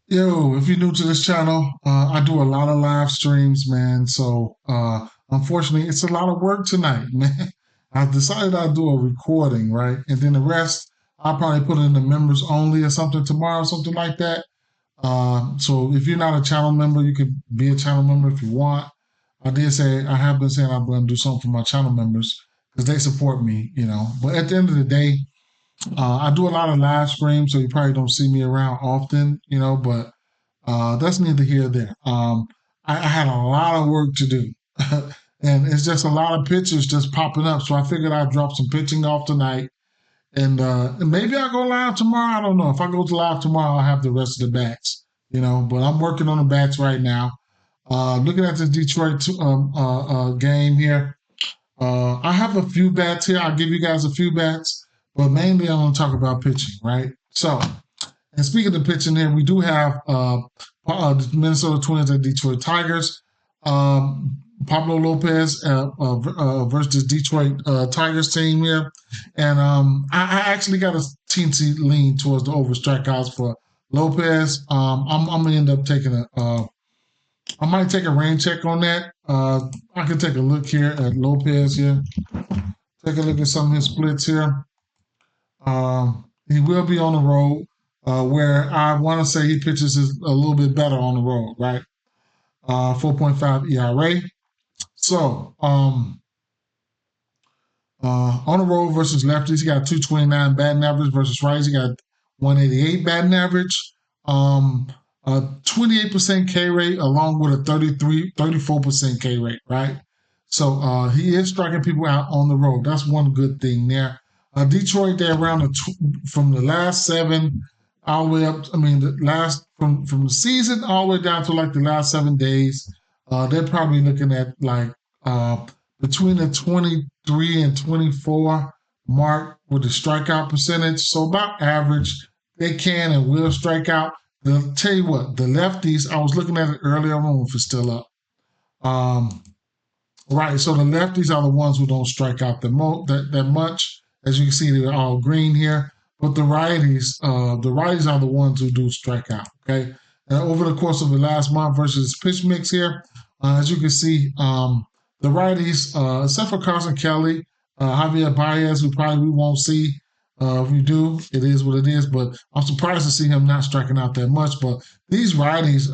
Yo, if you're new to this channel, I do a lot of live streams, man. So, unfortunately, it's a lot of work tonight, man. I've decided I'll do a recording, right? And then the rest, I'll probably put in the members only or something tomorrow, something like that. So if you're not a channel member, you can be a channel member if you want. I have been saying I'm going to do something for my channel members because they support me. But at the end of the day, I do a lot of live streams, so you probably don't see me around often, but that's neither here nor there. I had a lot of work to do, and it's just a lot of pictures just popping up. So I figured I'd drop some pitching off tonight, and maybe I'll go live tomorrow. I don't know. If I go to live tomorrow, I'll have the rest of the bats. But I'm working on the bats right now. Looking at the Detroit game here, I have a few bats here. I'll give you guys a few bats, but mainly I'm going to talk about pitching, right? So, and speaking of pitching here, we do have the Minnesota Twins and Detroit Tigers. Pablo Lopez versus Detroit Tigers team here. And I actually got a teensy lean towards the over strikeouts for Lopez. I'm going to end up taking I might take a rain check on that. I can take a look here at Lopez here. Take a look at some of his splits here. He will be on the road, where I want to say he pitches a little bit better on the road, right? 4.5 ERA. So, on the road versus lefties, he got 229 batting average versus righties. He got 188 batting average. 28% K rate along with a 34% K rate, right? So he is striking people out on the road. That's one good thing there. Detroit, they're around from the last seven all the way up. I mean, the last from the season all the way down to like the last 7 days. They're probably looking at like between the 23 and 24 mark with the strikeout percentage. So about average. They can and will strike out. I'll tell you what, the lefties, I was looking at it earlier on if it's still up. Right, so the lefties are the ones who don't strike out that much. As you can see, they're all green here. But the righties are the ones who do strike out. Okay, and over the course of the last month versus pitch mix here, as you can see, the righties, except for Carson Kelly, Javier Baez, who probably we won't see. If we do, it is what it is. But I'm surprised to see him not striking out that much. But these righties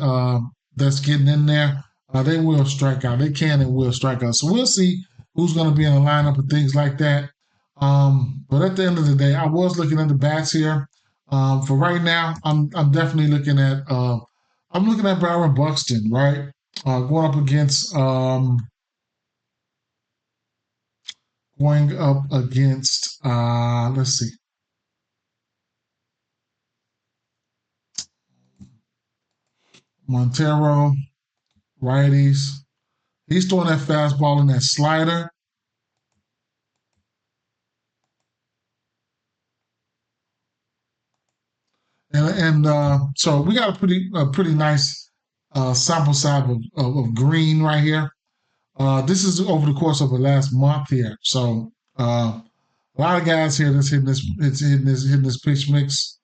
that's getting in there, they will strike out. They can and will strike out. So we'll see who's going to be in the lineup and things like that. But at the end of the day, I was looking at the bats here. For right now, I'm definitely looking at Byron Buxton, right? Going up against let's see, Montero, righties. He's throwing that fastball and that slider. And so we got a pretty nice sample size of green right here. This is over the course of the last month here. So a lot of guys here that's hitting this pitch mix.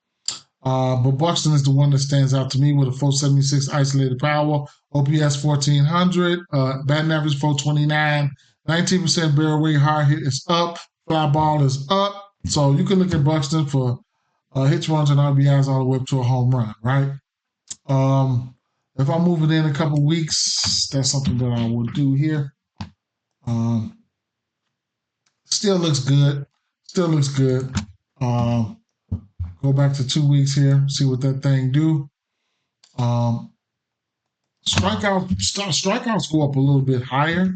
But Buxton is the one that stands out to me with a 476 isolated power, OPS 1400, batting average 429, 19% barrel rate, hard hit is up, fly ball is up. So you can look at Buxton for hits, runs, and RBIs all the way up to a home run, right? If I move it in a couple weeks, that's something that I will do here. Um, still looks good. Still looks good. Go back to 2 weeks here, see what that thing do. Um, strikeouts go up a little bit higher,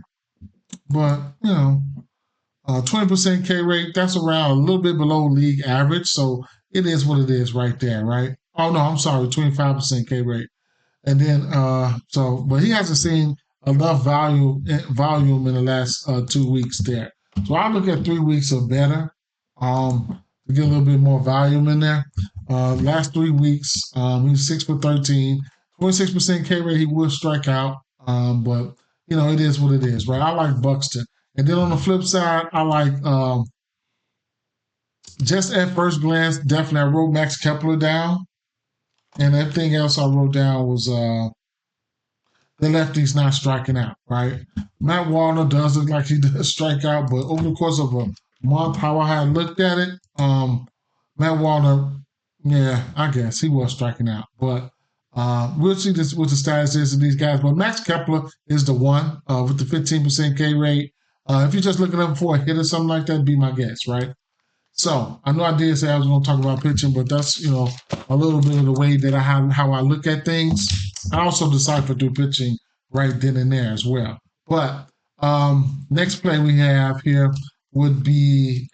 but 20% K rate, that's around a little bit below league average. So it is what it is right there, right? Oh no, I'm sorry, 25% K rate. And then but he hasn't seen enough volume in the last 2 weeks there. So I look at 3 weeks or better to get a little bit more volume in there. Last 3 weeks, he's 6 for 13, 26% K rate. He will strike out, but it is what it is, right? I like Buxton, and then on the flip side, I like just at first glance, definitely I wrote Max Kepler down. And everything else I wrote down was the lefty's not striking out, right? Matt Warner does look like he does strike out, but over the course of a month, how I had looked at it, Matt Warner, yeah, I guess he was striking out. But we'll see this, what the status is of these guys. But Max Kepler is the one with the 15% K rate. If you're just looking up for a hit or something like that, be my guess, right? So I know I did say I was going to talk about pitching, but that's a little bit of the way that I have how I look at things. I also decipher through pitching right then and there as well. But next play we have here would be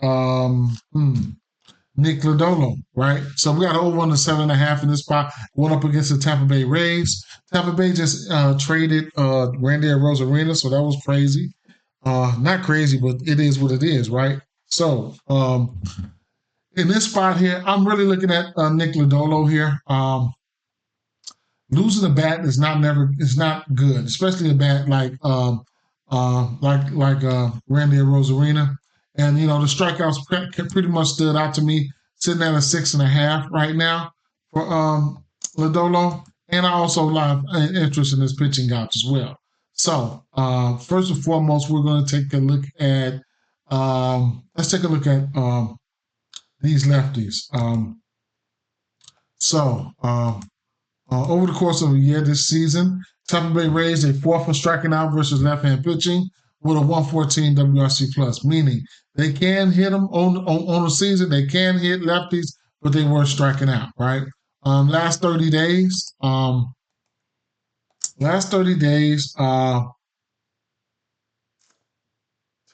Nick Lodolo, right? So we got over on the 7.5 in this spot. Went up against the Tampa Bay Rays. Tampa Bay just traded Randy Rosarina, so that was crazy. Not crazy, but it is what it is, right? So in this spot here, I'm really looking at Nick Lodolo here. Losing a bat is not good, especially a bat like Randy Rosarina. And the strikeouts pretty much stood out to me, sitting at a 6.5 right now for Lodolo. And I also have interest in his pitching out as well. So first and foremost, we're going to take a look at let's take a look at these lefties. Over the course of a year this season, Tampa Bay Rays a fourth in striking out versus left-hand pitching with a 114 WRC plus, meaning they can hit them on the season. They can hit lefties, but they weren't striking out, right? Last 30 days,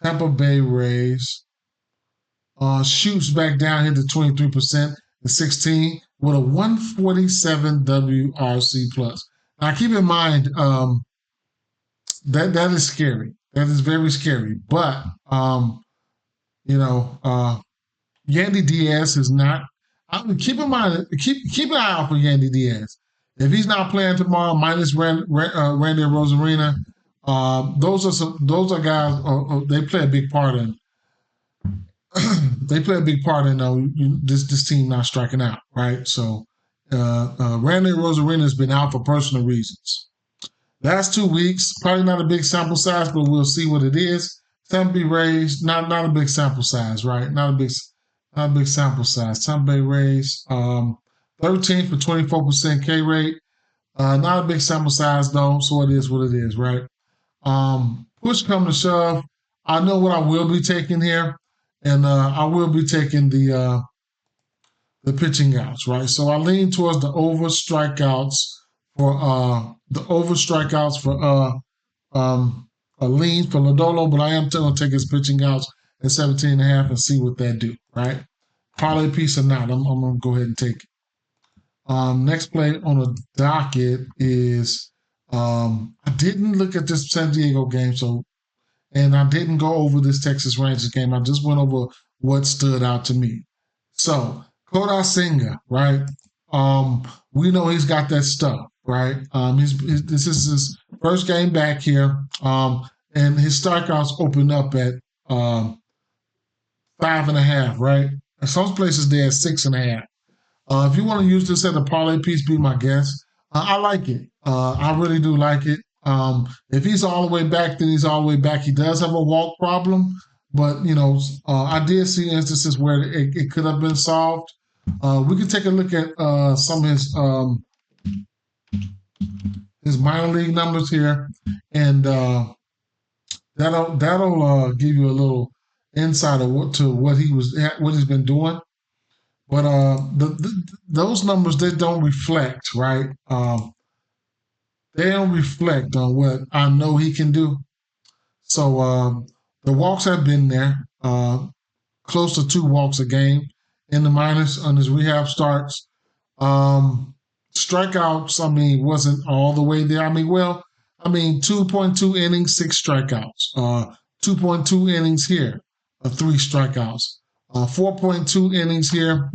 Tampa Bay Rays shoots back down here to 23% and 16 with a 147 WRC plus. Now keep in mind that is scary. That is very scary. But Yandy Diaz is not. Keep in mind, keep an eye out for Yandy Diaz. If he's not playing tomorrow, minus Randy Rosarina, those are guys. They play a big part in. They play a big part in this team not striking out, right? So Randy Rosarina has been out for personal reasons. Last 2 weeks, probably not a big sample size, but we'll see what it is. Tampa Bay Rays, not a big sample size, right? Not a big sample size. Tampa Bay Rays, 13 for 24% K rate. Not a big sample size though, so it is what it is, right? Push come to shove, I know what I will be taking here, and I will be taking the pitching outs, right? So I lean towards the over strikeouts for a lean for Lodolo, but I am going to take his pitching outs at 17.5 and see what that do, right? Parlay piece or not, I'm going to go ahead and take it. Next play on the docket is I didn't look at this San Diego game, and I didn't go over this Texas Rangers game. I just went over what stood out to me. So Kodai Senga, right? We know he's got that stuff, right? This is his first game back here, and his strikeouts open up at 5.5, right? In some places they're at 6.5. If you want to use this as a parlay piece, be my guest. I like it. I really do like it. If he's all the way back, then he's all the way back. He does have a walk problem, but I did see instances where it could have been solved. We can take a look at some of his minor league numbers here, and that'll give you a little insight of what he's been doing. But those numbers, they don't reflect, right? They don't reflect on what I know he can do. So the walks have been there, close to 2 walks a game in the minors on his rehab starts. Strikeouts, wasn't all the way there. 2.2 innings, 6 strikeouts. 2.2 innings here, 3 strikeouts. 4.2 innings here.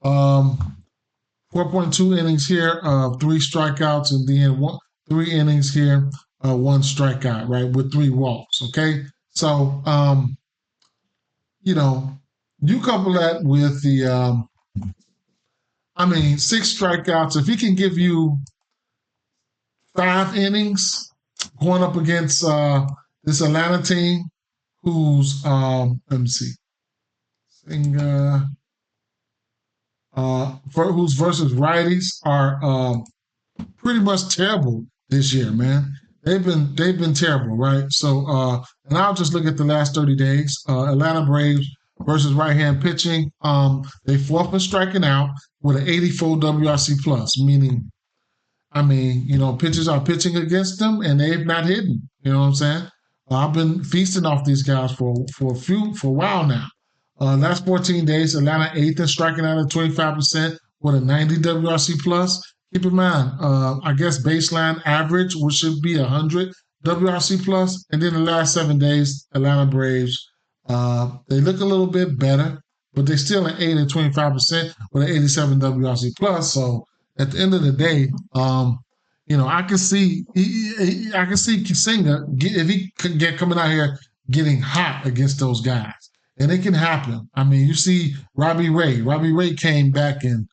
4.2 innings here, 3 strikeouts, and then 3 innings here, 1 strikeout, right, with 3 walks. Okay, so you couple that with the I mean, 6 strikeouts. If he can give you 5 innings going up against this Atlanta team, who's let me see, Singer, whose versus righties are pretty much terrible this year, man. They've been terrible, right? So and I'll just look at the last 30 days. Atlanta Braves versus right-hand pitching. They fourth in striking out with an 84 WRC plus, meaning, I mean, pitchers are pitching against them and they've not hit them. You know what I'm saying? I've been feasting off these guys for a while now. Last 14 days, Atlanta eighth in striking out at 25% with a 90 WRC plus. Keep in mind, I guess baseline average, which should be 100 WRC plus. And then the last 7 days, Atlanta Braves, they look a little bit better, but they're still an 8 at 25% with an 87 WRC plus. So at the end of the day, I can see Kissinger if he could get coming out here getting hot against those guys, and it can happen. I mean, you see Robbie Ray. Robbie Ray came back and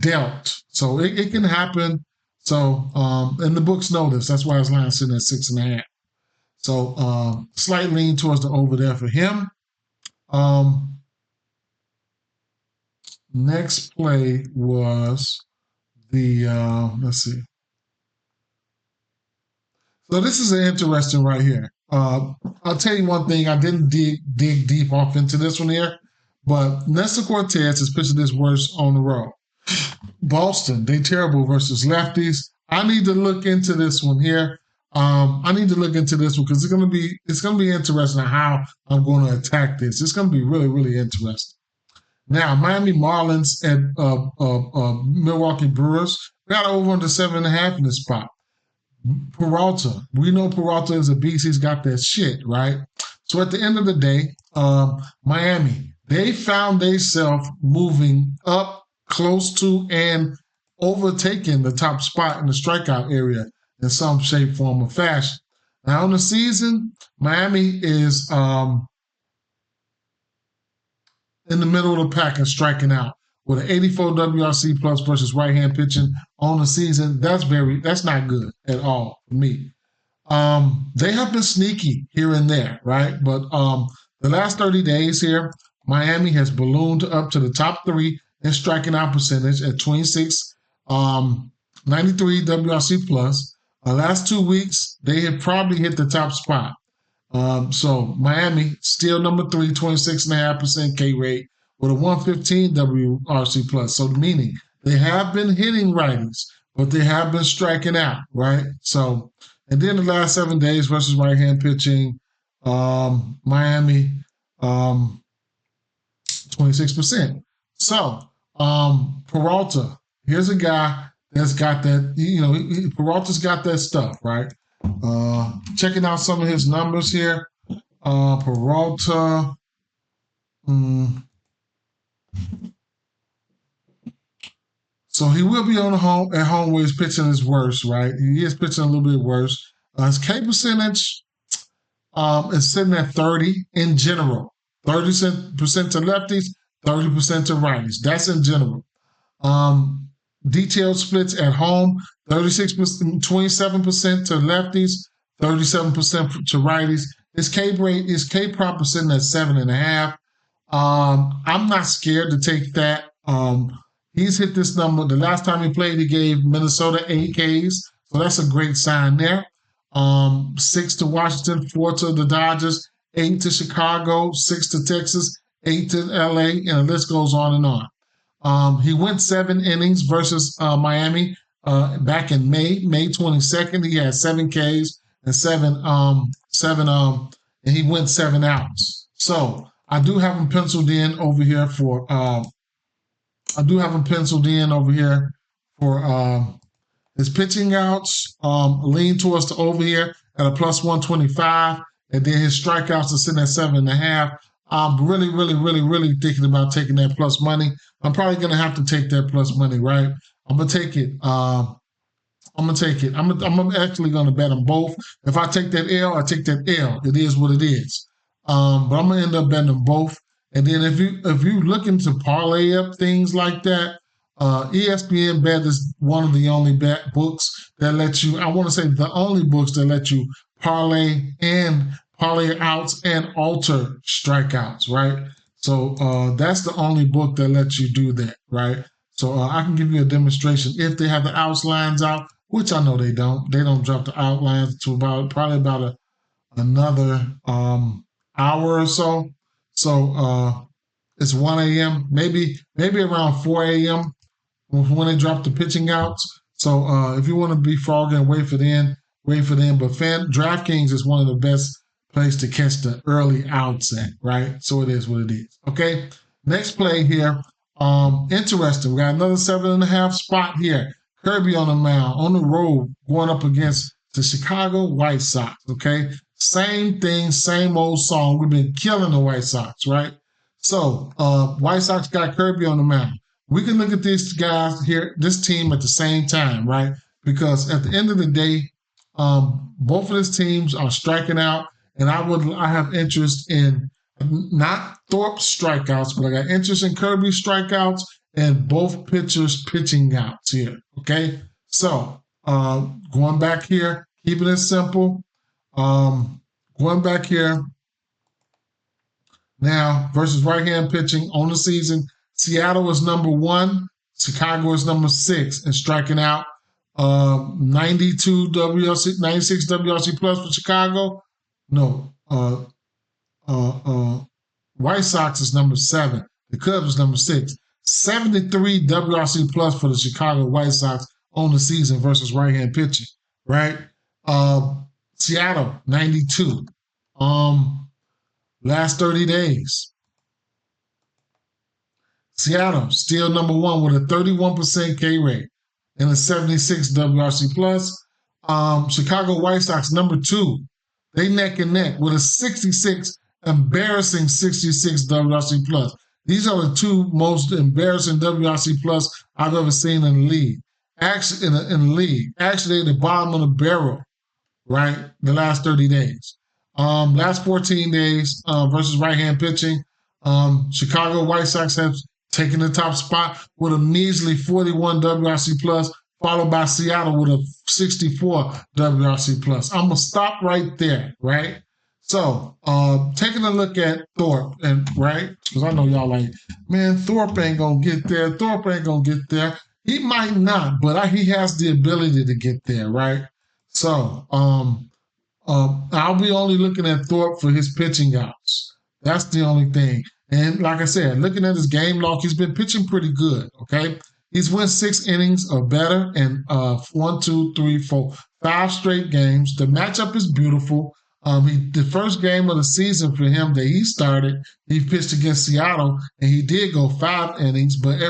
dealt, so it can happen. So and the books know this. That's why his line's sitting at 6.5. So slight lean towards the over there for him. Next play was the let's see. So this is an interesting right here. I'll tell you one thing. I didn't dig deep off into this one here, but Nestor Cortez is pitching this worse on the road. Boston, they terrible versus lefties. I need to look into this one here. I need to look into this one because it's gonna be interesting how I'm going to attack this. It's gonna be really, really interesting. Now, Miami Marlins and Milwaukee Brewers got over under 7.5 in this spot. Peralta, we know Peralta is a beast. He's got that shit, right? So at the end of the day, Miami, they found themselves moving up close to and overtaking the top spot in the strikeout area in some shape, form, or fashion. Now, in the season, Miami is in the middle of the pack and striking out with an 84 WRC plus versus right-hand pitching on the season. That's not good at all for me. They have been sneaky here and there, right? But the last 30 days here, Miami has ballooned up to the top 3 in striking out percentage at 26, 93 WRC plus. Last 2 weeks, they have probably hit the top spot. So Miami still number 3, 26.5% K rate with a 115 WRC plus. So meaning they have been hitting righties, but they have been striking out, right? So, and then the last 7 days versus right-hand pitching, Miami, 26%. So, Peralta, here's a guy that's got that, Peralta's got that stuff, right? Checking out some of his numbers here. Peralta, so he will be at home where he's pitching his worst, right? He is pitching a little bit worse. His K percentage is sitting at 30 in general. 30% to lefties, 30% to righties. That's in general. Detailed splits at home, 26%, 27% to lefties, 37% to righties. His K prop is sitting at 7.5. I'm not scared to take that. He's hit this number. The last time he played, he gave Minnesota 8 Ks. So that's a great sign there. 6 to Washington, 4 to the Dodgers, 8 to Chicago, 6 to Texas, 8 to LA, and the list goes on and on. He went 7 innings versus Miami back in May 22nd. He had 7 Ks and 7 and he went 7 outs. So I do have him penciled in over here for his pitching outs. Lean towards the over here at a plus 125, and then his strikeouts are sitting at 7.5. I'm really, really, really, really thinking about taking that plus money. I'm probably gonna have to take that plus money, right? I'm gonna take it. I'm actually gonna bet them both. If I take that L, I take that L. It is what it is. But I'm gonna end up betting them both. And then if you looking to parlay up things like that, ESPN Bet is one of the only books that let you, I want to say the only books that let you parlay outs and alter strikeouts, right? So that's the only book that lets you do that, right? So I can give you a demonstration if they have the outs lines out, which I know they don't. They don't drop the outlines to probably about another hour or so. So it's 1 a.m. Maybe around 4 a.m. when they drop the pitching outs. So if you want to be froggy and wait for them, wait for them. But DraftKings is one of the best place to catch the early outs at, right? So it is what it is. Okay. Next play here. Interesting. We got another 7.5 spot here. Kirby on the mound, on the road, going up against the Chicago White Sox. Okay. Same thing, same old song. We've been killing the White Sox, right? So White Sox got Kirby on the mound. We can look at these guys here, this team at the same time, right? Because at the end of the day, both of these teams are striking out, and I have interest in not Thorpe's strikeouts, but I got interest in Kirby's strikeouts and both pitchers pitching outs here. Okay, so going back here, keeping it simple. Going back here now versus right-hand pitching on the season. Seattle is number 1. Chicago is number 6 and striking out. 92 WRC, 96 WRC plus for Chicago. No, White Sox is number 7. The Cubs is number 6. 73 WRC plus for the Chicago White Sox on the season versus right-hand pitching. Right. Seattle 92. Last 30 days. Seattle still number 1 with a 31% K rate and a 76 WRC plus. Chicago White Sox number 2. They neck and neck with a 66, embarrassing 66 WRC plus. These are the 2 most embarrassing WRC plus I've ever seen in the league. Actually, in the league, actually at the bottom of the barrel, right? The last 30 days. Last 14 days versus right-hand pitching. Chicago White Sox have taken the top spot with a measly 41 WRC plus, followed by Seattle with a 64 WRC plus. I'm gonna stop right there, right? So, taking a look at Thorpe, and right, because I know y'all like, man, Thorpe ain't gonna get there. Thorpe ain't gonna get there. He might not, but he has the ability to get there, right? So, I'll be only looking at Thorpe for his pitching outs. That's the only thing. And like I said, looking at his game log, he's been pitching pretty good, okay? He's won 6 innings or better in 1, 2, 3, 4, 5 straight games. The matchup is beautiful. The first game of the season for him that he started, he pitched against Seattle, and he did go 5 innings, but,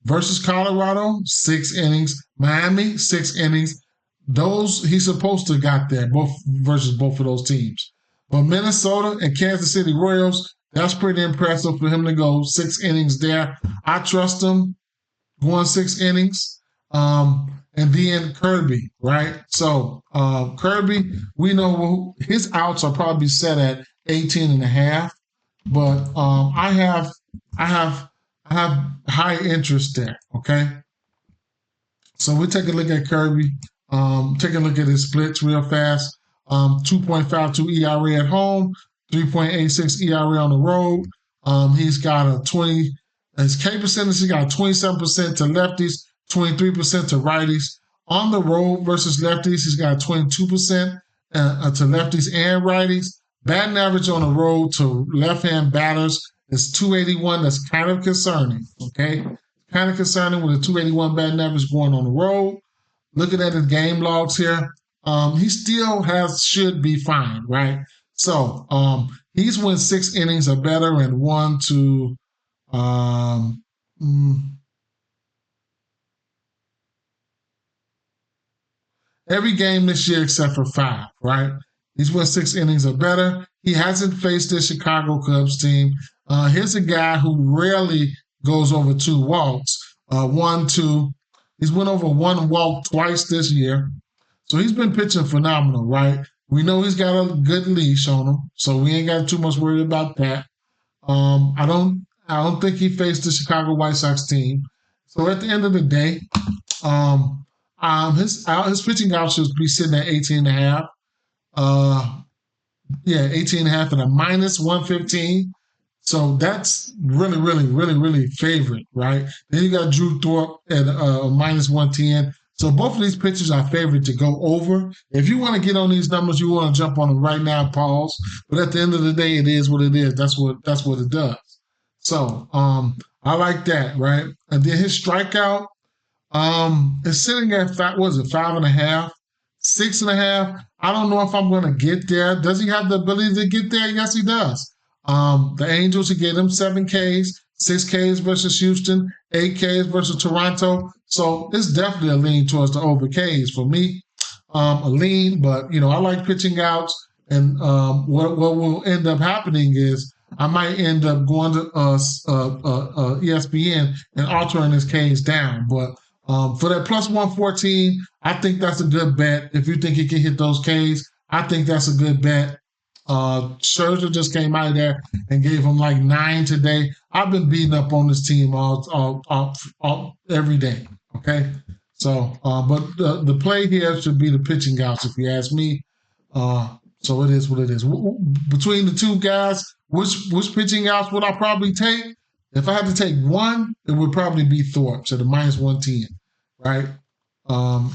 versus Colorado, 6 innings. Miami, 6 innings. Those he's supposed to have got there, both versus both of those teams. But Minnesota and Kansas City Royals, that's pretty impressive for him to go 6 innings there. I trust him going 6 innings. And then Kirby, right? So Kirby, we know his outs are probably set at 18.5, but I have high interest there. Okay, so we take a look at Kirby. Take a look at his splits real fast. 2.52 ERA at home, 3.86 ERA on the road. He's got his K percentage, he got 27% to lefties, 23% to righties. On the road versus lefties, he's got 22% to lefties and righties. Batting average on the road to left-hand batters is 281. That's kind of concerning, okay? Kind of concerning with a 281 batting average going on the road. Looking at his game logs here, he still should be fine, right? So he's won 6 innings or better and 1, 2, every game this year except for 5, right? He's won 6 innings or better. He hasn't faced the Chicago Cubs team. Here's a guy who rarely goes over 2 walks. 1, 2. He's went over 1 walk twice this year. So he's been pitching phenomenal, right? We know he's got a good leash on him, so we ain't got too much worry about that. I don't think he faced the Chicago White Sox team. So at the end of the day, his pitching out should be sitting at 18.5. Yeah, 18.5 and a -115. So that's really, really, really, really favorite, right? Then you got Drew Thorpe at -110. So both of these pitchers are favored to go over. If you want to get on these numbers, you want to jump on them right now, pause. But at the end of the day, it is what it is. That's what it does. So I like that, right? And then his strikeout is sitting at 5.5, 6.5. I don't know if I'm going to get there. Does he have the ability to get there? Yes, he does. The Angels, he gave them 7 Ks, 6 Ks versus Houston, 8 Ks versus Toronto. So it's definitely a lean towards the over Ks for me. A lean, but I like pitching outs. And what will end up happening is I might end up going to ESPN and altering his Ks down. But for that +114, I think that's a good bet. If you think he can hit those Ks, I think that's a good bet. Scherzer just came out of there and gave him like 9 today. I've been beating up on this team all every day. Okay, so but the play here should be the pitching outs, if you ask me. So it is what it is. Between the two guys, which pitching outs would I probably take? If I had to take one, it would probably be Thorpe to the -110, right? For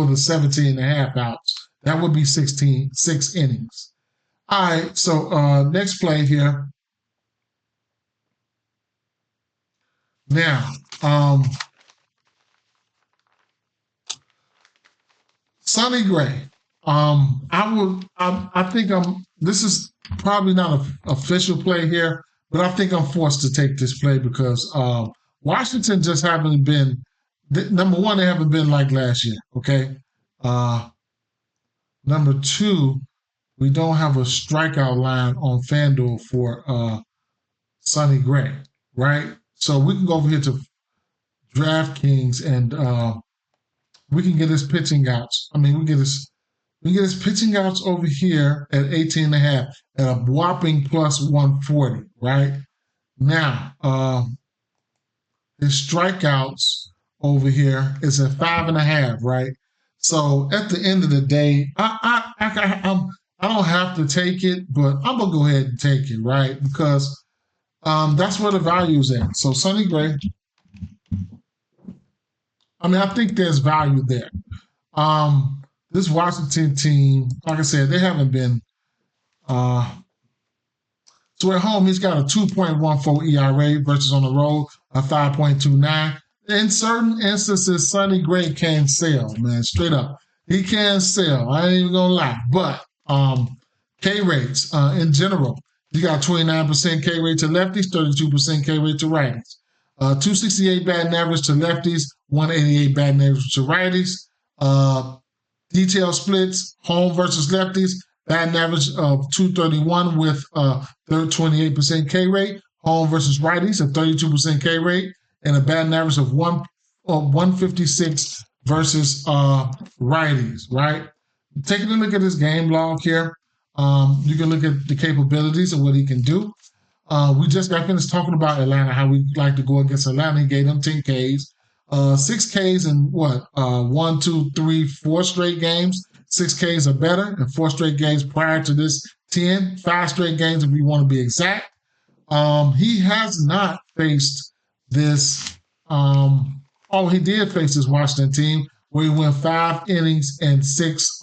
the 17.5 outs, that would be 6 innings. All right, so next play here. Now, Sonny Gray. I think this is probably not an official play here, but I think I'm forced to take this play because Washington just haven't been, number one, they haven't been like last year, okay? Number two, we don't have a strikeout line on FanDuel for Sonny Gray, right? So we can go over here to DraftKings and we can get his pitching outs. I mean, we get his pitching outs over here at 18.5 at a whopping +140, right? Now, his strikeouts over here is at 5.5, right? So at the end of the day, I don't have to take it, but I'm gonna go ahead and take it, right? Because that's where the value is at. So Sonny Gray, I mean, I think there's value there. This Washington team, like I said, they haven't been. So at home, he's got a 2.14 ERA versus on the road a 5.29. In certain instances, Sonny Gray can sell, man, straight up. He can sell. I ain't even gonna lie. But K rates in general, you got 29% K rate to lefties, 32% K rate to righties. 268 batting average to lefties, 188 batting average to righties. Detail splits, home versus lefties, batting average of 231 with 28% K rate. Home versus righties, a 32% K rate, and a batting average of 156 versus righties, right? Taking a look at his game log here, you can look at the capabilities of what he can do. We just got finished talking about Atlanta, how we like to go against Atlanta. He gave them 10 Ks. 6 Ks in 1, 2, 3, 4 straight games. 6 Ks or better, and 4 straight games prior to this 10. 5 straight games if we want to be exact. He has not faced this. He did face this Washington team where he went 5 innings and 6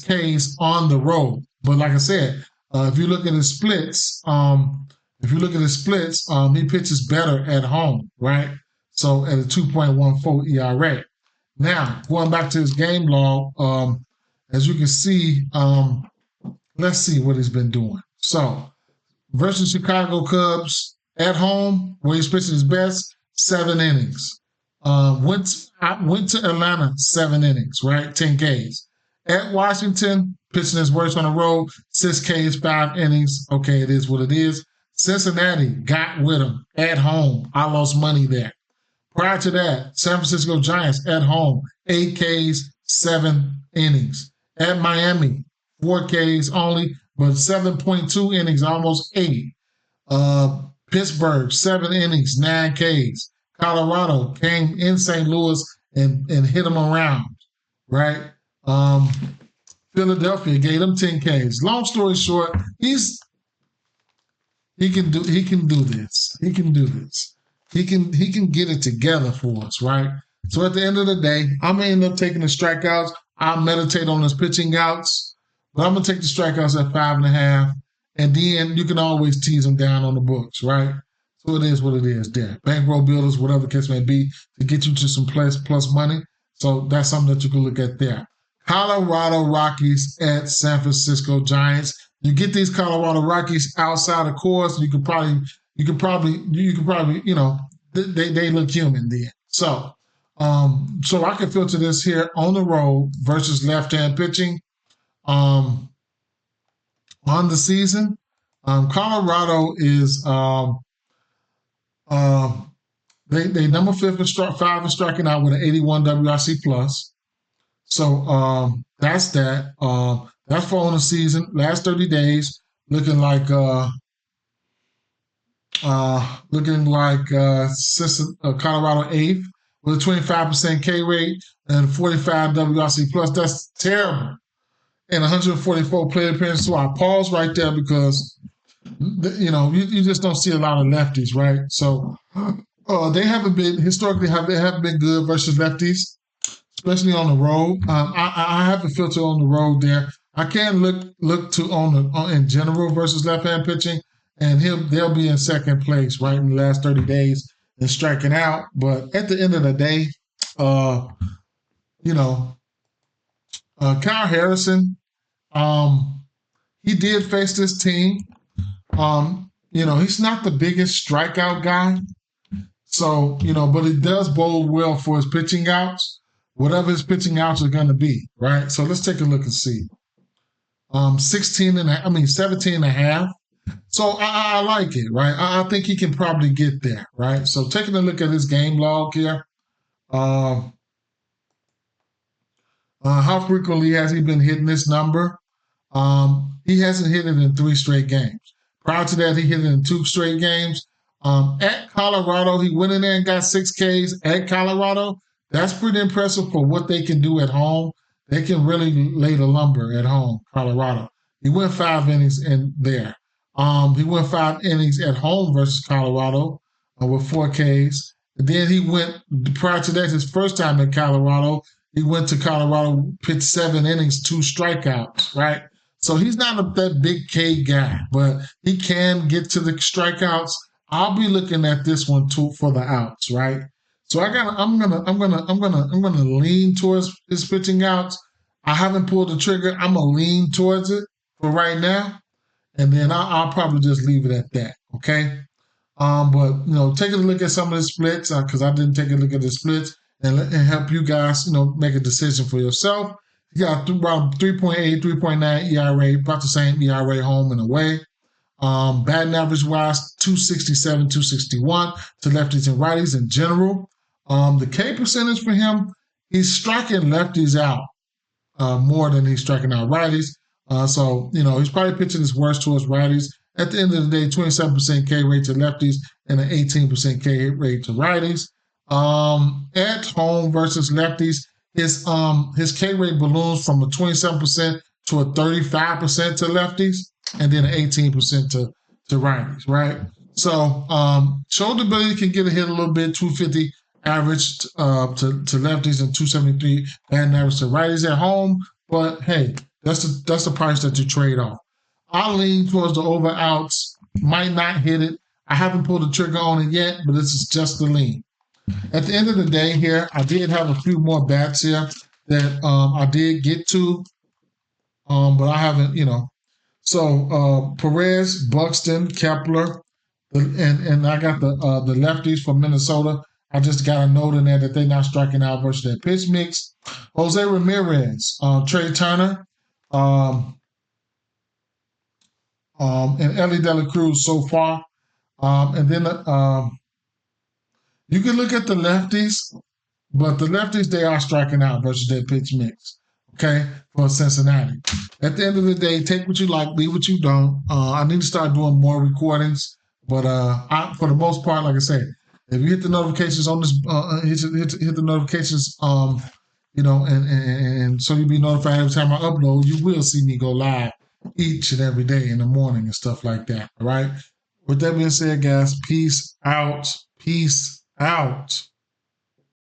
Ks on the road. But like I said, if you look at his splits, he pitches better at home, right? So at a 2.14 ERA. Now, going back to his game log, as you can see, let's see what he's been doing. So versus Chicago Cubs at home, where he's pitching his best, 7 innings. Went to Atlanta, 7 innings, right? 10 Ks. At Washington, pitching his worst on the road, 6 Ks, 5 innings. Okay, it is what it is. Cincinnati got with him at home. I lost money there. Prior to that, San Francisco Giants at home, 8 Ks, 7 innings. At Miami, 4 Ks only, but 7.2 innings, almost 8. Pittsburgh, 7 innings, 9 Ks. Colorado came in St. Louis and hit them around, right? Um, Philadelphia gave them 10 Ks. Long story short, he can do this. He can do this. He can get it together for us, right? So at the end of the day, I'm gonna end up taking the strikeouts. I'll meditate on his pitching outs, but I'm gonna take the strikeouts at 5.5, and then you can always tease them down on the books, right? So it is what it is there. Bankroll builders, whatever the case may be, to get you to some plus money. So that's something that you can look at there. Colorado Rockies at San Francisco Giants. You get these Colorado Rockies outside of course, you could probably, they look human then. So I can filter this here on the road versus left-hand pitching. On the season, Colorado is they number 5 in striking out with an 81 WRC plus. So that's that. That's for on the season. Last 30 days, looking like Colorado 8th with a 25% K rate and 45 WRC plus. That's terrible. And 144 plate appearances. So I pause right there because you just don't see a lot of lefties, right? So they haven't been good versus lefties, especially on the road. I have a filter on the road there. I can look to in general versus left-hand pitching, and they'll be in second place right in the last 30 days and striking out. But at the end of the day, Kyle Harrison, he did face this team. He's not the biggest strikeout guy, so but it does bode well for his pitching outs, whatever his pitching outs are going to be, right? So let's take a look and see. 17 and a half. So I like it, right? I think he can probably get there, right? So taking a look at his game log here, how frequently has he been hitting this number? He hasn't hit it in 3 straight games. Prior to that, he hit it in 2 straight games. At Colorado, he went in there and got 6 Ks at Colorado. That's pretty impressive for what they can do at home. They can really lay the lumber at home, Colorado. He went 5 innings in there. He went 5 innings at home versus Colorado with 4 Ks. And then he went, prior to that, his first time in Colorado, he went to Colorado, pitched 7 innings, 2 strikeouts, right? So he's not that big K guy, but he can get to the strikeouts. I'll be looking at this one too for the outs, right? So I'm gonna lean towards his pitching outs. I haven't pulled the trigger. I'm gonna lean towards it for right now, and then I'll probably just leave it at that. Okay. But taking a look at some of the splits because I didn't take a look at the splits and help you guys make a decision for yourself. You got about 3.8, 3.9 ERA, about the same ERA home and away. Batting average wise, 267, 261 to lefties and righties in general. The K percentage for him, he's striking lefties out more than he's striking out righties. So he's probably pitching his worst towards righties. At the end of the day, 27% K rate to lefties and an 18% K rate to righties. At home versus lefties, his K rate balloons from a 27% to a 35% to lefties, and then an 18% to righties, right? So shoulder ability can get a hit a little bit, 250 average to lefties and 273 batting average to righties at home. But hey, that's the price that you trade off. I'll lean towards the over outs. Might not hit it. I haven't pulled the trigger on it yet, but this is just the lean. At the end of the day here, I did have a few more bats here that I did get to, but I haven't, So Perez, Buxton, Kepler, and I got the lefties from Minnesota. I just got a note in there that they're not striking out versus their pitch mix. Jose Ramirez, Trey Turner, and Ellie De La Cruz so far. And then you can look at the lefties, but the lefties, they are striking out versus their pitch mix, okay, for Cincinnati. At the end of the day, take what you like, leave what you don't. I need to start doing more recordings, but for the most part, like I said, If you hit the notifications on this, hit the notifications, and so you'll be notified every time I upload. You will see me go live each and every day in the morning and stuff like that. All right. With that being said, guys, peace out. Peace out.